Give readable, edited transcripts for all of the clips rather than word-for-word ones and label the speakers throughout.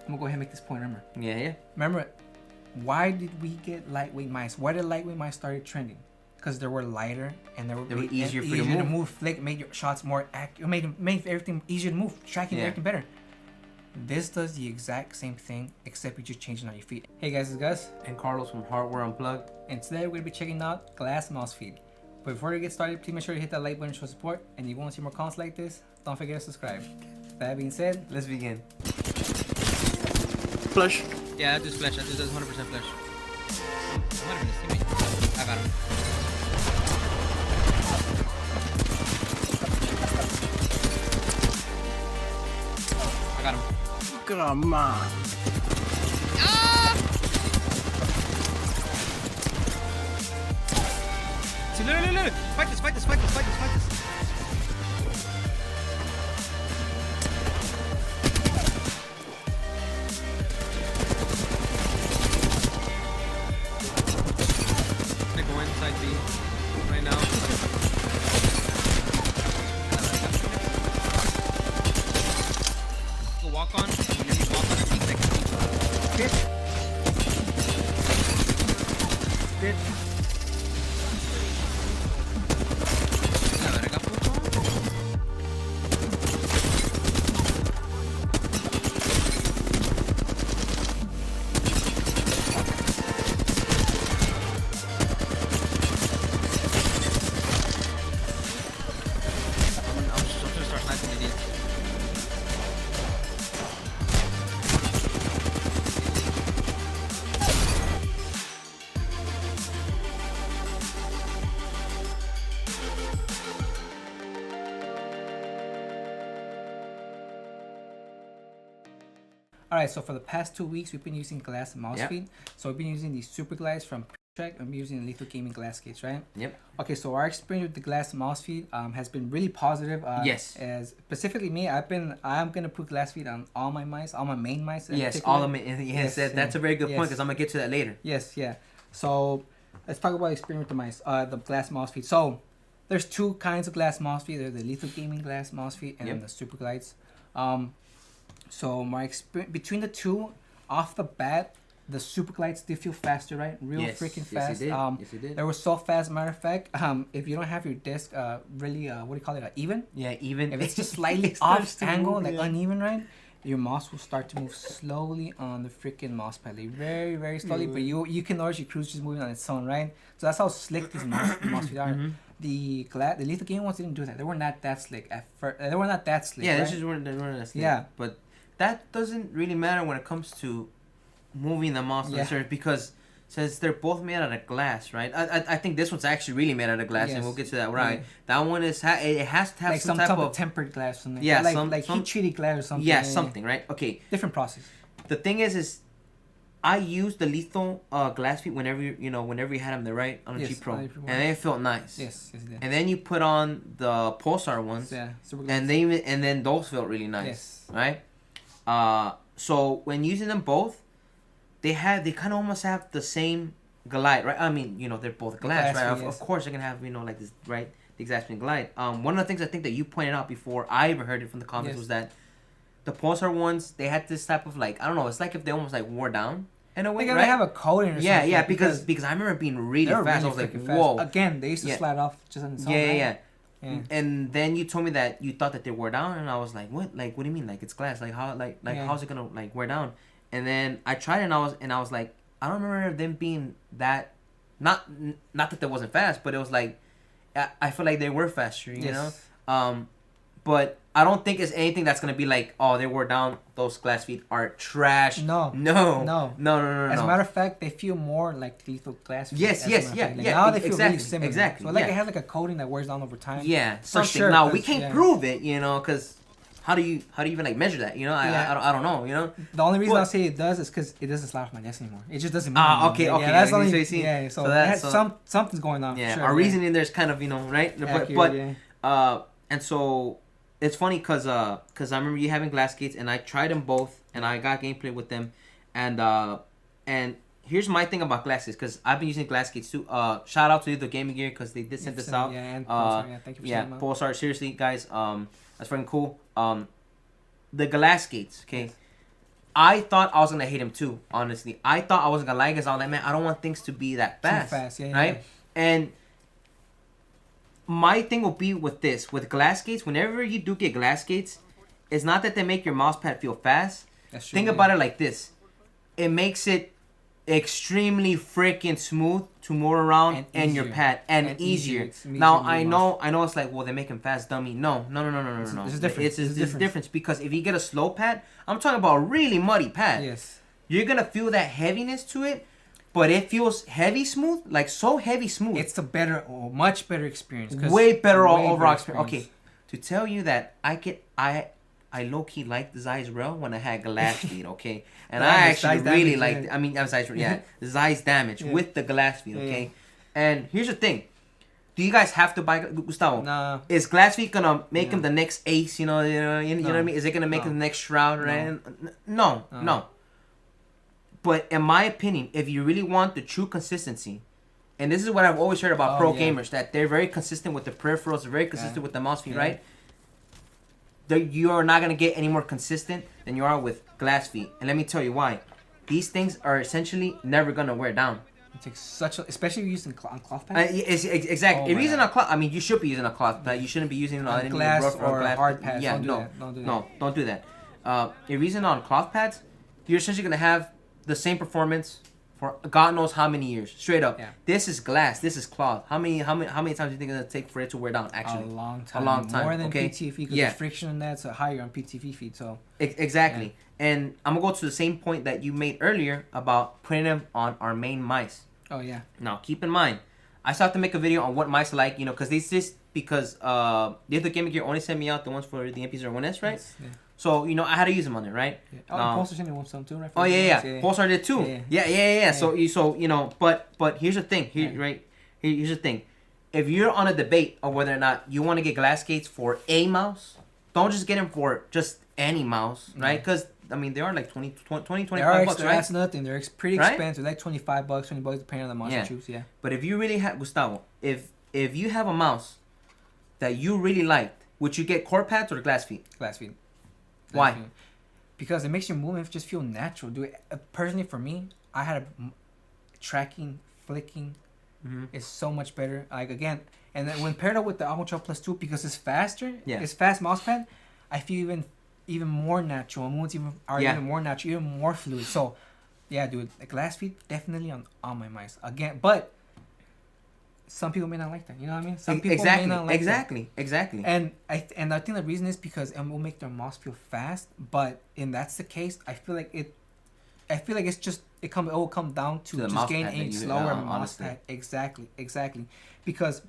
Speaker 1: I'm gonna go ahead and make this point.
Speaker 2: Yeah.
Speaker 1: Remember, why did we get lightweight mice? Why did lightweight mice started trending? Because they were lighter and they were
Speaker 2: easier for you to move.
Speaker 1: Flick, made your shots more accurate, made everything easier to move, tracking everything better. This does the exact same thing, except you're just changing out your feet. Hey guys, it's Gus
Speaker 2: and Carlos from Hardware Unplugged,
Speaker 1: and today we're gonna be checking out glass mouse feet. But before we get started, please make sure to hit that like button to show support. And if you want to see more content like this, don't forget to subscribe. That being said,
Speaker 2: let's begin.
Speaker 3: Flush.
Speaker 4: Yeah, that does flash. That does 100% flash. I might have been his teammate. I got him. I got him.
Speaker 3: Come on.
Speaker 4: Ah! See, look. Fight this. Inside B right now. Go walk on. Walk on and peek next.
Speaker 1: Bitch.
Speaker 4: A ver, acá puto.
Speaker 1: Alright, so for the past 2 weeks, we've been using glass mouse feet. So we've been using these Superglides from Pulsar, and we're using the Lethal Gaming glass skates, right?
Speaker 2: Yep.
Speaker 1: Okay, so our experience with the glass mouse feet has been really positive.
Speaker 2: Yes.
Speaker 1: As specifically me, I'm gonna put glass feet on all my mice, all my main mice.
Speaker 2: Yes, all of them. Yes, that's a very good point because I'm gonna get to that later.
Speaker 1: Yes, yeah. So let's talk about experience with the mice, the glass mouse feet. So there's two kinds of glass mouse feet. There's the Lethal Gaming glass mouse feet and the Superglides. So my experience between the two, off the bat, the Superglides did feel faster, right? Freaking fast.
Speaker 2: Yes, it did.
Speaker 1: They were so fast. Matter of fact, if you don't have your disc really, what do you call it, even?
Speaker 2: Yeah, even.
Speaker 1: If it's just slightly off angle, like uneven, right? Your mouse will start to move slowly on the freaking mouse pad, like very, very slowly. But you can notice your cruise just moving on its own, right? So that's how slick these mouse feet are. The Lethal Gaming ones didn't do that. They were not that slick at first. They were not that slick.
Speaker 2: Yeah,
Speaker 1: right?
Speaker 2: they weren't that slick.
Speaker 1: Yeah,
Speaker 2: but that doesn't really matter when it comes to moving the mouse because since they're both made out of glass, right? I think this one's actually really made out of glass, and we'll get to that, right? That one is it has to have
Speaker 1: like
Speaker 2: some type of
Speaker 1: tempered glass, something.
Speaker 2: Yeah,
Speaker 1: like heat treated glass or something.
Speaker 2: Yeah, something, right? Okay.
Speaker 1: Different process.
Speaker 2: The thing is I used the Lethal glass feet whenever you had them there, right, on a G Pro, and they felt nice.
Speaker 1: Yes, it did.
Speaker 2: And then you put on the Pulsar ones, and then those felt really nice, right? So when using them both, they kind of almost have the same glide, right? I mean, they're both glass, right? Of course they're gonna have like this, right? The exact same glide. One of the things I think that you pointed out before I ever heard it from the comments was that the Pulsar ones, they had this type of like, I don't know, it's like if they almost like wore down in a way, right?
Speaker 1: They have a coating or something.
Speaker 2: Yeah, because I remember being really fast. I was like, whoa.
Speaker 1: Again, they used to slide off just on its own.
Speaker 2: Yeah. And then you told me that you thought that they wore down, and I was like, what? Like, what do you mean? Like, it's glass. Like, how? Like how's it gonna like wear down? And then I tried it, and I was like, I don't remember them being that. Not that they wasn't fast, but it was like, I feel like they were faster, you know. But I don't think it's anything that's gonna be like, oh, they wore down. Those glass feet are trash.
Speaker 1: No. As a matter of fact, they feel more like Lethal glass feet.
Speaker 2: Yes.
Speaker 1: Now they feel really similar.
Speaker 2: Exactly.
Speaker 1: So it has like a coating that wears down over time.
Speaker 2: Yeah,
Speaker 1: for sure.
Speaker 2: Now we can't prove it, because how do you even like measure that? I don't know. The
Speaker 1: only reason I'll say it does is because it doesn't slide off my desk anymore. It just doesn't move.
Speaker 2: Okay.
Speaker 1: Yeah, that's the only.
Speaker 2: So
Speaker 1: something's going on.
Speaker 2: Yeah,
Speaker 1: sure,
Speaker 2: our reasoning there's kind of right, and so it's funny because I remember you having glass skates, and I tried them both, and I got gameplay with them, and here's my thing about glass skates, because I've been using glass skates too. Shout out to the gaming gear because they did send this out.
Speaker 1: Yeah, and Pulsar, thank you for sending them out.
Speaker 2: Pulsar, seriously guys, that's freaking cool. The glass skates, okay. Yes. I thought I was gonna hate him too. Honestly, I thought I wasn't gonna like it. I was like, man, I don't want things to be that fast.
Speaker 1: Too fast, yeah,
Speaker 2: right?
Speaker 1: Yeah.
Speaker 2: And my thing will be with this, with glass gates. Whenever you do get glass gates, it's not that they make your mouse pad feel fast.
Speaker 1: That's true,
Speaker 2: Think about it like this: it makes it extremely freaking smooth to move around and your pad and easier. Now I know it's like, well, they make them fast, dummy. No.
Speaker 1: There's a difference.
Speaker 2: It's a difference because if you get a slow pad, I'm talking about a really muddy pad.
Speaker 1: Yes.
Speaker 2: You're gonna feel that heaviness to it, but it feels heavy smooth, like so heavy smooth.
Speaker 1: It's a better, much better experience.
Speaker 2: Way better overall experience. Okay, to tell you that I low key liked the Zeiss Rail when I had glass feed, okay? And I actually really liked it. I mean, the Zeiss damage with the glass feed, okay? And here's the thing. Do you guys have to buy Gustavo?
Speaker 1: Nah.
Speaker 2: Is glass feed gonna make him the next ace, you know what I mean? Is it gonna make him the next Shroud, right? No. But in my opinion, if you really want the true consistency, and this is what I've always heard about pro gamers, that they're very consistent with the peripherals, they're very consistent with the mouse feed, right? You are not going to get any more consistent than you are with glass feet. And let me tell you why. These things are essentially never going to wear down.
Speaker 1: It takes such a... Especially if you're using cloth pads.
Speaker 2: Exactly. If you're using a cloth... I mean, you should be using a cloth pad. You shouldn't be using
Speaker 1: glass or
Speaker 2: glass
Speaker 1: hard pads.
Speaker 2: Yeah, don't do that. If you're using on cloth pads, you're essentially going to have the same performance for God knows how many years. Straight up. Yeah. This is glass. This is cloth. How many times do you think it's gonna take for it to wear down? Actually,
Speaker 1: a long time. More than PTFE because the friction in that's higher on PTFE feed. So
Speaker 2: exactly. Yeah. And I'm gonna go to the same point that you made earlier about putting them on our main mice.
Speaker 1: Oh yeah.
Speaker 2: Now keep in mind, I still have to make a video on what mice like. Because Lethal Gaming Gear only sent me out the ones for the MP01S, right? Yes, yeah. So, I had to use them on it, right?
Speaker 1: Yeah. Pulsar sent me some too, right?
Speaker 2: Yeah. Pulsar did too. Yeah. So, but here's the thing. Here's the thing. If you're on a debate of whether or not you want to get glass gates for a mouse, don't just get them for just any mouse, right? Because, they are like 25 bucks, right?
Speaker 1: That's nothing. They're pretty expensive. Like $25, $20 depending on the mouse you choose,
Speaker 2: But if you really have, Gustavo, if you have a mouse that you really liked, would you get core pads or glass feet?
Speaker 1: Glass feet.
Speaker 2: Why?
Speaker 1: Because it makes your movement just feel natural. Personally, for me, I had a tracking, flicking is so much better. Like again, and then when paired up with the Ultra Plus 2, because it's faster, it's fast mouse pad, I feel even more natural. Moves even more natural, even more fluid. So, yeah, dude, the glass feet definitely on my mice again, but. Some people may not like that. You know what I mean? Some people may not like that.
Speaker 2: Exactly.
Speaker 1: And I think the reason is because it will make their mouse feel fast. But if that's the case, I feel like it's just it will come down to just getting a slower mouse pad. Exactly. Because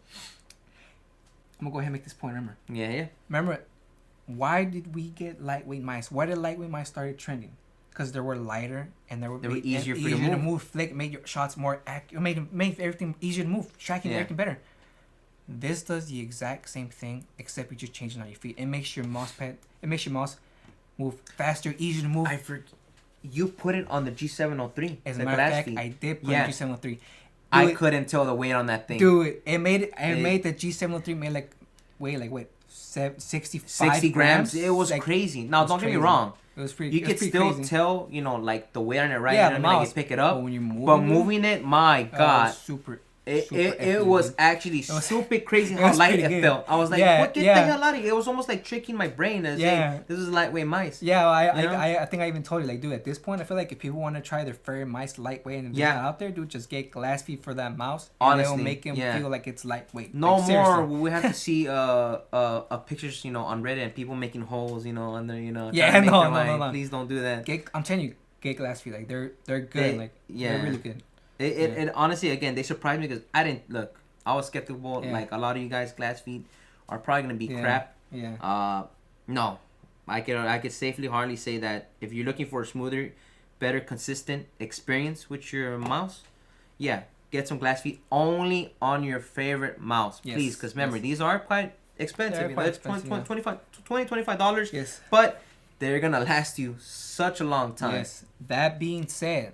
Speaker 1: I'm gonna go ahead and make this point. Remember?
Speaker 2: Yeah.
Speaker 1: Remember, why did we get lightweight mice? Why did lightweight mice started trending? Because they were lighter and they were
Speaker 2: easier for you to move.
Speaker 1: Flick, made your shots more accurate, made everything easier to move, tracking everything better. This does the exact same thing, except you're just changing on your feet. It makes your mouse move faster, easier to move.
Speaker 2: You put it on the G703.
Speaker 1: As a matter of fact, I did put on G703.
Speaker 2: I couldn't tell the weight on that thing.
Speaker 1: Dude, it made the G703 weigh 60
Speaker 2: grams. It was crazy. Now, don't get me wrong.
Speaker 1: It was pretty.
Speaker 2: You could still tell, like the weight on it, right?
Speaker 1: Yeah,
Speaker 2: the mouse. Like, pick it up.
Speaker 1: But when you're
Speaker 2: moving it, my God,
Speaker 1: super.
Speaker 2: It was actually super crazy how light it felt. I was like, what? Get the hell out of here! It was almost like tricking my brain. As this is lightweight mice.
Speaker 1: Yeah, I think I even told you, like, dude, at this point, I feel like if people want to try their favorite mice lightweight and get out there, dude, just get glass feet for that mouse.
Speaker 2: Honestly,
Speaker 1: and it'll make him feel like it's lightweight.
Speaker 2: No more. We have to see pictures, on Reddit and people making holes, under,
Speaker 1: Yeah, no.
Speaker 2: Please don't do that.
Speaker 1: I'm telling you, get glass feet. Like they're good. They're really good.
Speaker 2: It honestly, again, they surprised me because I didn't look. I was skeptical. Yeah. Like a lot of you guys, glass feet are probably gonna be crap.
Speaker 1: Yeah.
Speaker 2: No, I could safely hardly say that if you're looking for a smoother, better, consistent experience with your mouse, get some glass feet only on your favorite mouse, please. Because remember, these are quite expensive. $25.
Speaker 1: Yes.
Speaker 2: But they're gonna last you such a long time.
Speaker 1: Yes. That being said,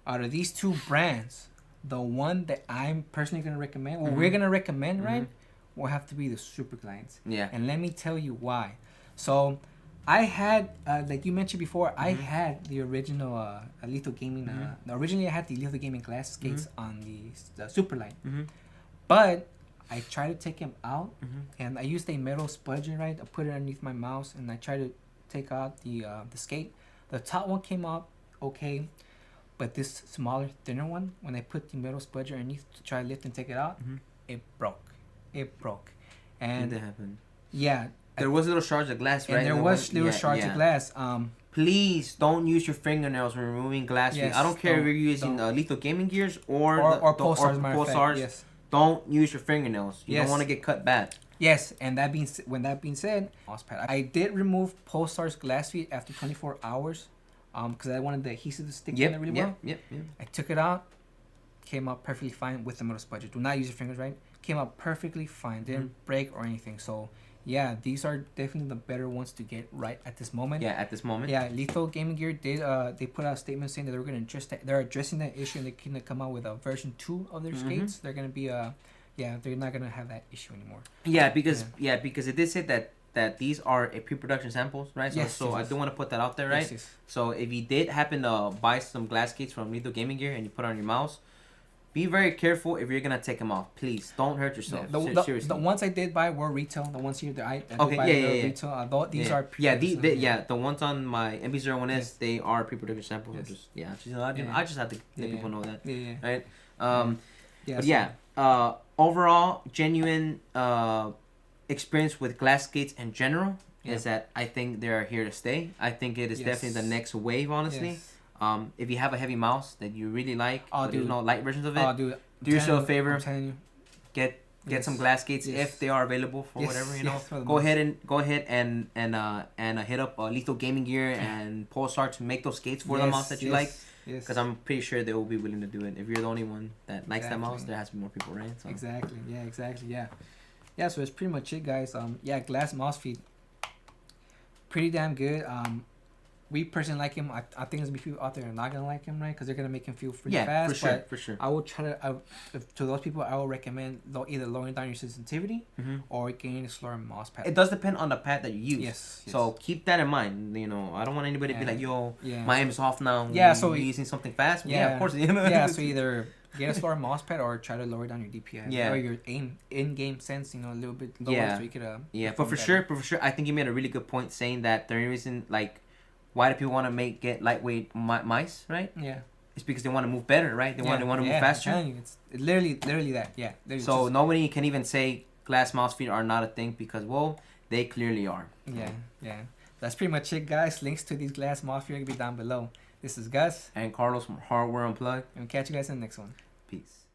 Speaker 1: out of these two brands, the one that I'm personally going to recommend, we're going to recommend, right, will have to be the Superglides.
Speaker 2: Yeah.
Speaker 1: And let me tell you why. So, I had, like you mentioned before, I had the original Lethal Gaming. Originally, I had the Lethal Gaming glass skates on the Superglide. But I tried to take him out, and I used a metal spudger, right? I put it underneath my mouse, and I tried to take out the skate. The top one came out okay, but this smaller, thinner one, when I put the metal spudger underneath to try to lift and take it out, it broke. It broke. And
Speaker 2: that happened.
Speaker 1: Yeah.
Speaker 2: There was little shards of glass, right?
Speaker 1: And there was little shards of glass.
Speaker 2: Please don't use your fingernails when removing glass. Yes, I don't care if you're using Lethal Gaming gears or Pulsars.
Speaker 1: Yes.
Speaker 2: Don't use your fingernails. You don't want to get cut bad.
Speaker 1: Yes, and that being said, I did remove Pulsar's glass feet after 24 hours, because I wanted the adhesive to stick in there really well. I took it out, came out perfectly fine with the metal spudger. Do not use your fingers, right? Came out perfectly fine. Didn't break or anything. So. Yeah, these are definitely the better ones to get right at this moment.
Speaker 2: Yeah, at this moment.
Speaker 1: Yeah, Lethal Gaming Gear did. They put out a statement saying that they were going to address that. They're addressing that issue, and they're going to come out with a version 2 of their skates. They're going to be they're not going to have that issue anymore.
Speaker 2: Yeah, because it did say that these are a pre-production samples, right? So,
Speaker 1: yes,
Speaker 2: I do want to put that out there, right?
Speaker 1: Yes.
Speaker 2: So if you did happen to buy some glass skates from Lethal Gaming Gear and you put it on your mouse, be very careful if you're gonna take them off. Please don't hurt yourself. Seriously.
Speaker 1: The ones I did buy were retail. The ones here that I did
Speaker 2: buy
Speaker 1: were retail. These are
Speaker 2: the ones on my MB-01S they are pre-production samples.
Speaker 1: Yes.
Speaker 2: I just have to let people know that.
Speaker 1: Right.
Speaker 2: Overall genuine experience with glass skates in general is that I think they're here to stay. I think it is definitely the next wave, honestly.
Speaker 1: Yes.
Speaker 2: If you have a heavy mouse that you really like, there's no light versions of it.
Speaker 1: Do
Speaker 2: yourself a favor. Get some glass skates if they are available for whatever, you know. Go ahead and hit up Lethal Gaming Gear and Pulsar to make those skates for the mouse that you like. Because I'm pretty sure they will be willing to do it. If you're the only one that likes that mouse, there has to be more people, right? So.
Speaker 1: Exactly. Yeah. So that's pretty much it, guys. Glass mouse feet, pretty damn good. We personally like him. I think there's gonna be people out there that are not gonna like him, right? Because they're gonna make him feel pretty fast.
Speaker 2: For sure.
Speaker 1: I will try to. To those people, I will recommend either lowering down your sensitivity or getting a slower mouse pad.
Speaker 2: It does depend on the pad that you use.
Speaker 1: Yes.
Speaker 2: So keep that in mind. You know, I don't want anybody to be like, "Yo, my aim is off now."
Speaker 1: Yeah. So
Speaker 2: you're using something fast.
Speaker 1: Yeah,
Speaker 2: of course.
Speaker 1: So either get a slower mouse pad or try to lower down your DPI. Or your in-game sense. You know, a little bit lower so you could.
Speaker 2: But for sure, I think you made a really good point saying that the reason why do people want to get lightweight mice, right?
Speaker 1: Yeah.
Speaker 2: It's because they want to move better, right? They want to move faster.
Speaker 1: I'm telling you, it's literally that. Yeah.
Speaker 2: So nobody can even say glass mouse feet are not a thing because, well, they clearly are.
Speaker 1: Yeah. That's pretty much it, guys. Links to these glass mouse feet are going to be down below. This is Gus.
Speaker 2: And Carlos from Hardware Unplugged.
Speaker 1: And we'll catch you guys in the next one.
Speaker 2: Peace.